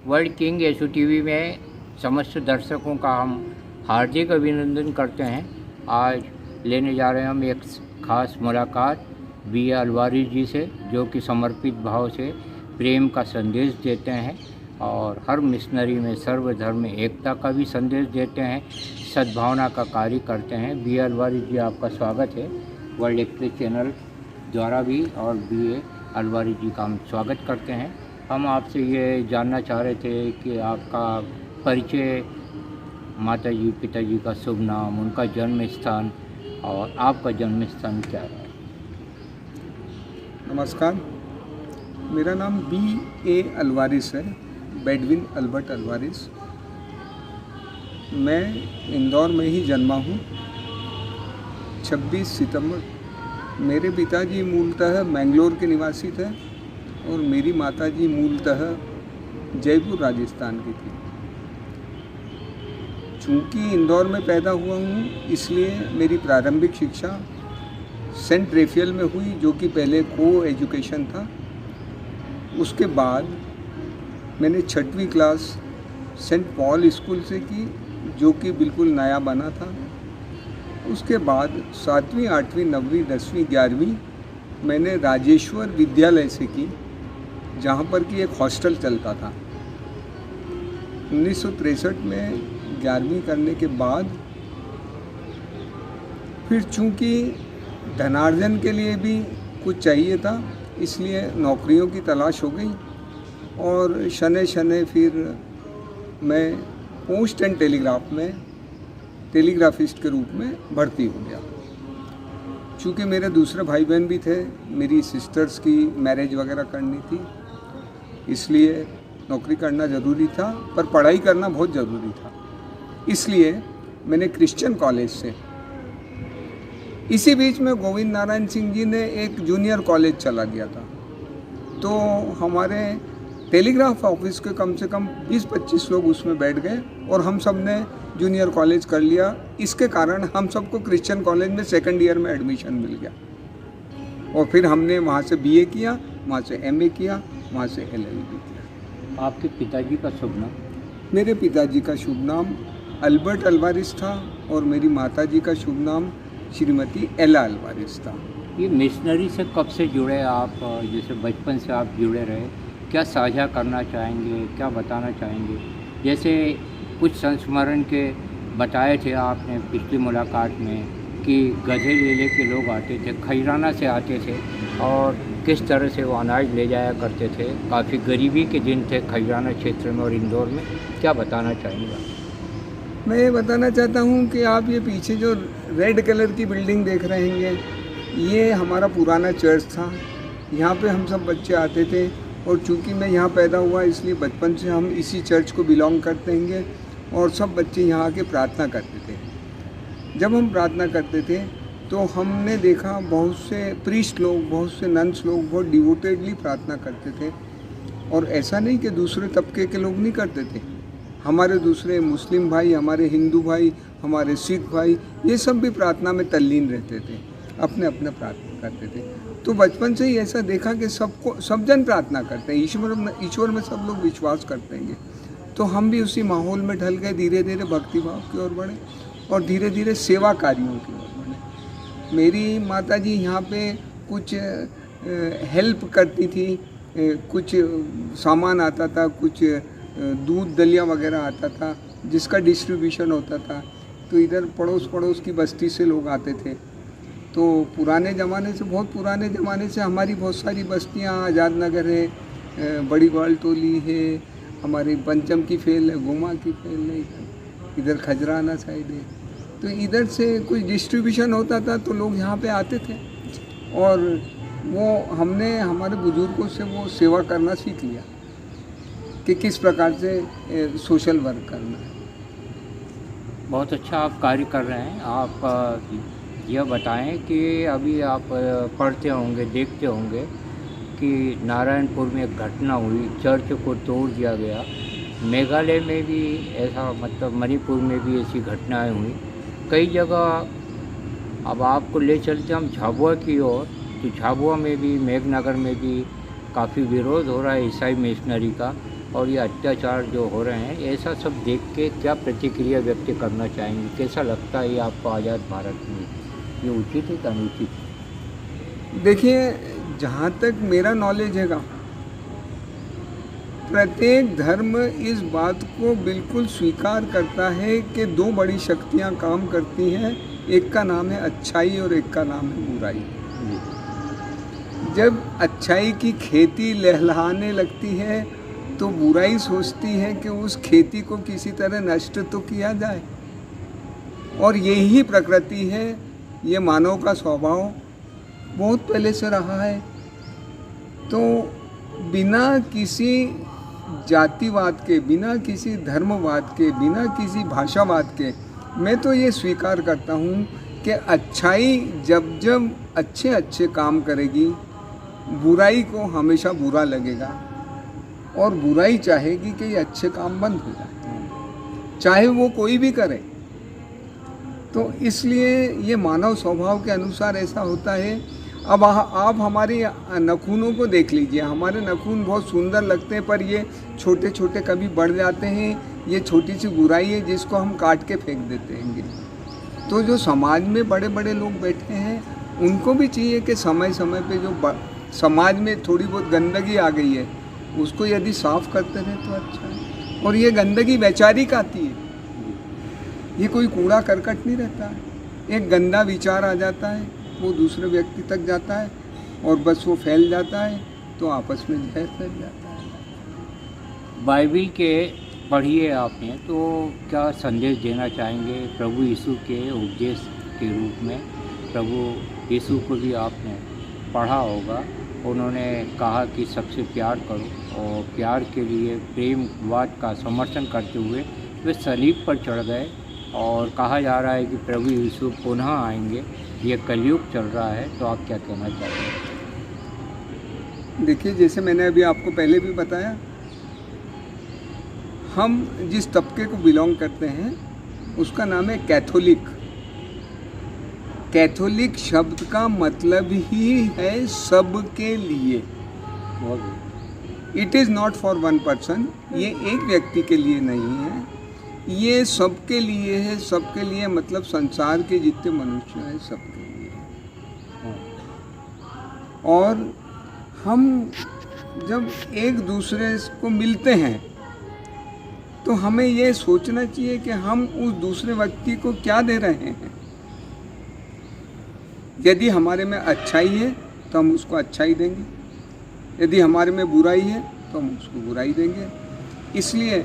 World king एसो TV में समस्त दर्शकों का हम हार्दिक अभिनंदन करते हैं। आज लेने जा रहे हैं हम एक ख़ास मुलाकात बी अलवारी जी से, जो कि समर्पित भाव से प्रेम का संदेश देते हैं और हर मिशनरी में सर्वधर्म एकता का भी संदेश देते हैं, सद्भावना का कार्य करते हैं। बी अलवारी जी, आपका स्वागत है वर्ल्ड एक्सप्रेस चैनल द्वारा भी, और बी अलवारी जी का हम स्वागत करते हैं। हम आपसे ये जानना चाह रहे थे कि आपका परिचय, माताजी पिताजी का शुभ नाम, उनका जन्म स्थान और आपका जन्म स्थान क्या है। नमस्कार, मेरा नाम बी अलवारिस है, बेडविन अल्बर्ट अलवारिस। मैं इंदौर में ही जन्मा हूँ। 26 सितंबर। मेरे पिताजी मूलतः मैंगलोर के निवासी थे और मेरी माताजी मूलतः जयपुर राजस्थान की थी। चूँकि इंदौर में पैदा हुआ हूँ, इसलिए मेरी प्रारंभिक शिक्षा सेंट रेफेल में हुई, जो कि पहले को एजुकेशन था। उसके बाद मैंने 6वीं क्लास सेंट पॉल स्कूल से की, जो कि बिल्कुल नया बना था। उसके बाद 7वीं 8वीं 9वीं 10वीं 11वीं मैंने राजेश्वर विद्यालय से की, जहाँ पर कि एक हॉस्टल चलता था। 1963 में 11वीं करने के बाद फिर चूँकि धनार्जन के लिए भी कुछ चाहिए था, इसलिए नौकरियों की तलाश हो गई और शनै शनै फिर मैं पोस्ट एंड टेलीग्राफ में टेलीग्राफिस्ट के रूप में भर्ती हो गया। चूँकि मेरे दूसरे भाई बहन भी थे, मेरी सिस्टर्स की मैरिज वगैरह करनी थी, इसलिए नौकरी करना ज़रूरी था, पर पढ़ाई करना बहुत ज़रूरी था। इसलिए मैंने क्रिश्चियन कॉलेज से, इसी बीच में गोविंद नारायण सिंह जी ने एक जूनियर कॉलेज चला गया था, तो हमारे टेलीग्राफ ऑफिस के कम से कम 20-25 लोग उसमें बैठ गए और हम सब ने जूनियर कॉलेज कर लिया। इसके कारण हम सबको क्रिश्चियन कॉलेज में सेकंड ईयर में एडमिशन मिल गया और फिर हमने वहाँ से बीए किया, वहाँ से एमए किया, वहाँ से एलएलबी किया। आपके पिताजी का शुभ नाम? मेरे पिताजी का शुभ नाम अल्बर्ट अलवारिस था और मेरी माताजी का शुभ नाम श्रीमती एला अलवारिस था। ये मिशनरी से कब से जुड़े आप? जैसे बचपन से आप जुड़े रहे, क्या साझा करना चाहेंगे, क्या बताना चाहेंगे? जैसे कुछ संस्मरण के बताए थे आपने पिछली मुलाकात में कि गधे ले के लोग आते थे, खैराना से आते थे और किस तरह से वो अनाज ले जाया करते थे। काफ़ी गरीबी के दिन थे खैराना क्षेत्र में और इंदौर में, क्या बताना चाहेंगे? मैं ये बताना चाहता हूँ कि आप ये पीछे जो रेड कलर की बिल्डिंग देख रहे हैं, ये हमारा पुराना चर्च था। यहाँ पे हम सब बच्चे आते थे और चूँकि मैं यहाँ पैदा हुआ, इसलिए बचपन से हम इसी चर्च को बिलोंग करते हैं और सब बच्चे यहाँ आके प्रार्थना करते थे। जब हम प्रार्थना करते थे तो हमने देखा बहुत से प्रीस्ट लोग, बहुत से नन्स लोग बहुत डिवोटेडली प्रार्थना करते थे, और ऐसा नहीं कि दूसरे तबके के लोग नहीं करते थे। हमारे दूसरे मुस्लिम भाई, हमारे हिंदू भाई, हमारे सिख भाई, ये सब भी प्रार्थना में तल्लीन रहते थे, अपने अपने प्रार्थना करते थे। तो बचपन से ही ऐसा देखा कि सब जन प्रार्थना करते हैं, ईश्वर में सब लोग विश्वास करते हैं। तो हम भी उसी माहौल में ढल गए, धीरे धीरे भक्ति भाव की ओर बढ़े और धीरे धीरे सेवा कार्यों की ओर बढ़े। मेरी माताजी यहाँ पे कुछ हेल्प करती थी, कुछ सामान आता था, कुछ दूध दलिया वगैरह आता था, जिसका डिस्ट्रीब्यूशन होता था। तो इधर पड़ोस की बस्ती से लोग आते थे। तो पुराने ज़माने से, बहुत पुराने ज़माने से हमारी बहुत सारी बस्तियाँ, आज़ाद नगर है, बड़ी ग्वालटोली है, हमारी पंचम की फेल है, गोमा की फेल है, इधर खजराना साइड है। तो इधर से कुछ डिस्ट्रीब्यूशन होता था तो लोग यहाँ पे आते थे और वो हमने हमारे बुजुर्गों से वो सेवा करना सीख लिया कि किस प्रकार से सोशल वर्क करना है। बहुत अच्छा आप कार्य कर रहे हैं। आप यह बताएं कि अभी आप पढ़ते होंगे, देखते होंगे कि नारायणपुर में एक घटना हुई, चर्च को तोड़ दिया गया। मेघालय में भी ऐसा, मतलब मणिपुर में भी ऐसी घटनाएं हुई कई जगह। अब आपको ले चलते हम झाबुआ की ओर, तो झाबुआ में भी, मेघनगर में भी काफ़ी विरोध हो रहा है ईसाई मिशनरी का। और ये अत्याचार जो हो रहे हैं, ऐसा सब देख के क्या प्रतिक्रिया व्यक्त करना चाहेंगे? कैसा लगता है ये आपको आज़ाद भारत में? ये उचित है कि अनुचित है? देखिए, जहाँ तक मेरा नॉलेज हैगा, प्रत्येक धर्म इस बात को बिल्कुल स्वीकार करता है कि दो बड़ी शक्तियाँ काम करती हैं, एक का नाम है अच्छाई और एक का नाम है बुराई। जब अच्छाई की खेती लहलहाने लगती है तो बुराई सोचती है कि उस खेती को किसी तरह नष्ट तो किया जाए, और यही प्रकृति है, ये मानव का स्वभाव बहुत पहले से रहा है। तो बिना किसी जातिवाद के, बिना किसी धर्मवाद के, बिना किसी भाषावाद के, मैं तो ये स्वीकार करता हूँ कि अच्छाई जब जब अच्छे अच्छे काम करेगी, बुराई को हमेशा बुरा लगेगा, और बुराई चाहेगी कि ये अच्छे काम बंद हो जाए, चाहे वो कोई भी करे। तो इसलिए ये मानव स्वभाव के अनुसार ऐसा होता है। अब आप हमारे नाखूनों को देख लीजिए, हमारे नाखून बहुत सुंदर लगते हैं, पर ये छोटे छोटे कभी बढ़ जाते हैं। ये छोटी सी बुराई है जिसको हम काट के फेंक देते हैं। तो जो समाज में बड़े बड़े लोग बैठे हैं, उनको भी चाहिए कि समय समय पे जो समाज में थोड़ी बहुत गंदगी आ गई है, उसको यदि साफ करते रहे तो अच्छा है। और ये गंदगी वैचारिक आती है, ये कोई कूड़ा करकट नहीं रहता है। एक गंदा विचार आ जाता है, वो दूसरे व्यक्ति तक जाता है और बस वो फैल जाता है, तो आपस में जहर फैल जाता है। बाइबिल के पढ़िए आपने, तो क्या संदेश देना चाहेंगे प्रभु यीशु के उपदेश के रूप में? प्रभु यीशु को भी आपने पढ़ा होगा, उन्होंने कहा कि सबसे प्यार करो, और प्यार के लिए प्रेमवाद का समर्थन करते हुए वे सलीब पर चढ़ गए। और कहा जा रहा है कि प्रभु यीशु पुनः आएंगे, ये कलयुग चल रहा है, तो आप क्या कहना चाहते हैं? देखिए, जैसे मैंने अभी आपको पहले भी बताया, हम जिस तबके को बिलोंग करते हैं उसका नाम है कैथोलिक। कैथोलिक शब्द का मतलब ही है सबके लिए। It is not for one person, ये एक व्यक्ति के लिए नहीं है, ये सबके लिए है। सबके लिए मतलब संसार के जितने मनुष्य हैं सबके लिए। और हम जब एक दूसरे को मिलते हैं तो हमें ये सोचना चाहिए कि हम उस दूसरे व्यक्ति को क्या दे रहे हैं। यदि हमारे में अच्छाई है तो हम उसको अच्छाई देंगे, यदि हमारे में बुराई है तो हम उसको बुराई देंगे। इसलिए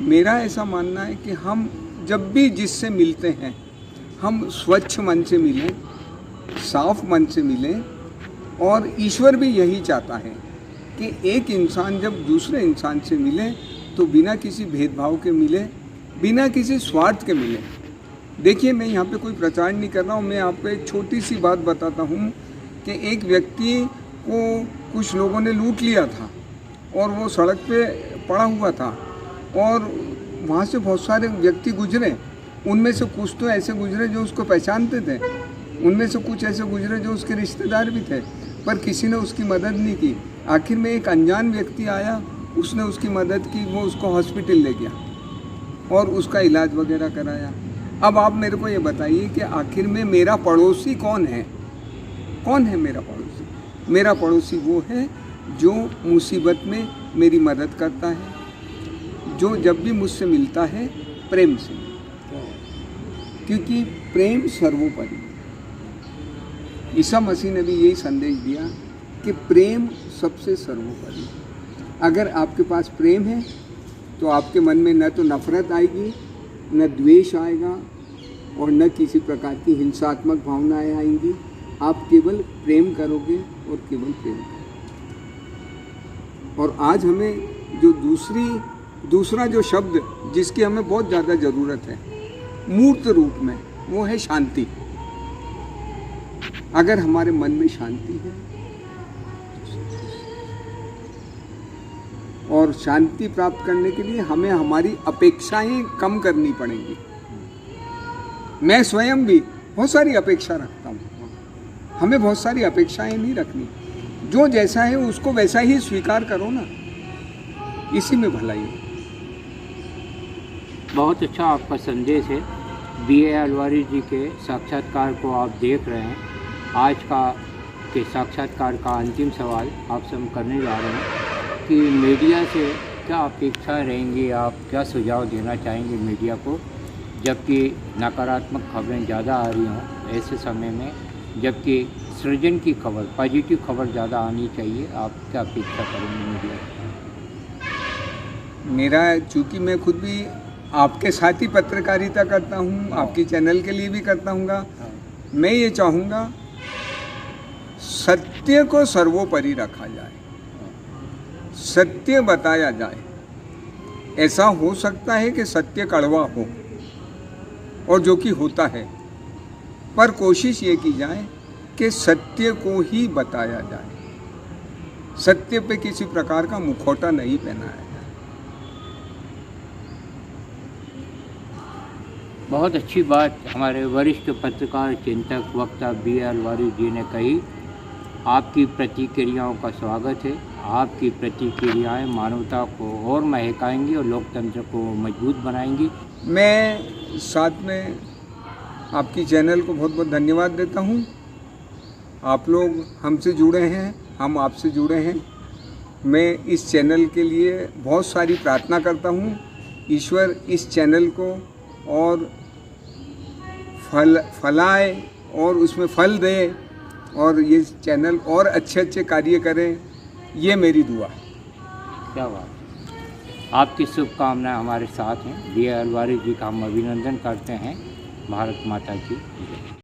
मेरा ऐसा मानना है कि हम जब भी जिससे मिलते हैं, हम स्वच्छ मन से मिलें, साफ मन से मिलें। और ईश्वर भी यही चाहता है कि एक इंसान जब दूसरे इंसान से मिले तो बिना किसी भेदभाव के मिले, बिना किसी स्वार्थ के मिले। देखिए, मैं यहाँ पे कोई प्रचार नहीं कर रहा हूँ, मैं आपको एक छोटी सी बात बताता हूँ कि एक व्यक्ति को कुछ लोगों ने लूट लिया था और वो सड़क पे पड़ा हुआ था, और वहाँ से बहुत सारे व्यक्ति गुजरे। उनमें से कुछ तो ऐसे गुजरे जो उसको पहचानते थे, उनमें से कुछ ऐसे गुजरे जो उसके रिश्तेदार भी थे, पर किसी ने उसकी मदद नहीं की। आखिर में एक अनजान व्यक्ति आया, उसने उसकी मदद की, वो उसको हॉस्पिटल ले गया और उसका इलाज वगैरह कराया। अब आप मेरे को ये बताइए कि आखिर में मेरा पड़ोसी कौन है? कौन है मेरा पड़ोसी? मेरा पड़ोसी वो है जो मुसीबत में मेरी मदद करता है, जो जब भी मुझसे मिलता है प्रेम से, क्योंकि प्रेम सर्वोपरि। ईसा मसीह ने भी यही संदेश दिया कि प्रेम सबसे सर्वोपरि। अगर आपके पास प्रेम है तो आपके मन में न तो नफरत आएगी, न द्वेष आएगा, और न किसी प्रकार की हिंसात्मक भावनाएं आएंगी। आप केवल प्रेम करोगे और केवल प्रेम करोगे। और आज हमें जो दूसरा जो शब्द जिसकी हमें बहुत ज़्यादा ज़रूरत है मूर्त रूप में, वो है शांति। अगर हमारे मन में शांति है, और शांति प्राप्त करने के लिए हमें हमारी अपेक्षाएं कम करनी पड़ेंगी। मैं स्वयं भी बहुत सारी अपेक्षा रखता हूँ, हमें बहुत सारी अपेक्षाएं नहीं रखनी। जो जैसा है उसको वैसा ही स्वीकार करो ना। इसी में भलाई है। बहुत अच्छा आपका संदेश है। बी.ए. अलवारी जी के साक्षात्कार को आप देख रहे हैं। आज के साक्षात्कार का अंतिम सवाल आपसे हम करने जा रहे हैं कि मीडिया से क्या अपेक्षा रहेंगी, आप क्या सुझाव देना चाहेंगे मीडिया को, जबकि नकारात्मक खबरें ज़्यादा आ रही हों ऐसे समय में, जबकि सृजन की खबर, पॉजिटिव खबर ज़्यादा आनी चाहिए, आप क्या अपेक्षा करेंगे मीडिया से? मेरा, चूँकि मैं खुद भी आपके साथ ही पत्रकारिता करता हूँ, आपकी चैनल के लिए भी करता हूँगा, मैं ये चाहूँगा सत्य को सर्वोपरि रखा जाए, सत्य बताया जाए। ऐसा हो सकता है कि सत्य कड़वा हो, और जो कि होता है, पर कोशिश ये की जाए कि सत्य को ही बताया जाए, सत्य पे किसी प्रकार का मुखौटा नहीं पहनाया जाए। बहुत अच्छी बात हमारे वरिष्ठ पत्रकार, चिंतक, वक्ता बी.ए. अलवारी जी ने कही। आपकी प्रतिक्रियाओं का स्वागत है। आपकी प्रतिक्रियाएं मानवता को और महकाएंगी और लोकतंत्र को मजबूत बनाएंगी। मैं साथ में आपकी चैनल को बहुत बहुत धन्यवाद देता हूँ। आप लोग हमसे जुड़े हैं, हम आपसे जुड़े हैं। मैं इस चैनल के लिए बहुत सारी प्रार्थना करता हूँ। ईश्वर इस चैनल को और फलाए और उसमें फल दे, और ये चैनल और अच्छे अच्छे कार्य करें, ये मेरी दुआ है। क्या बात, आपकी शुभकामनाएं हमारे साथ हैं। बी.ए. अलवारी जी का हम अभिनंदन करते हैं। भारत माता की जय।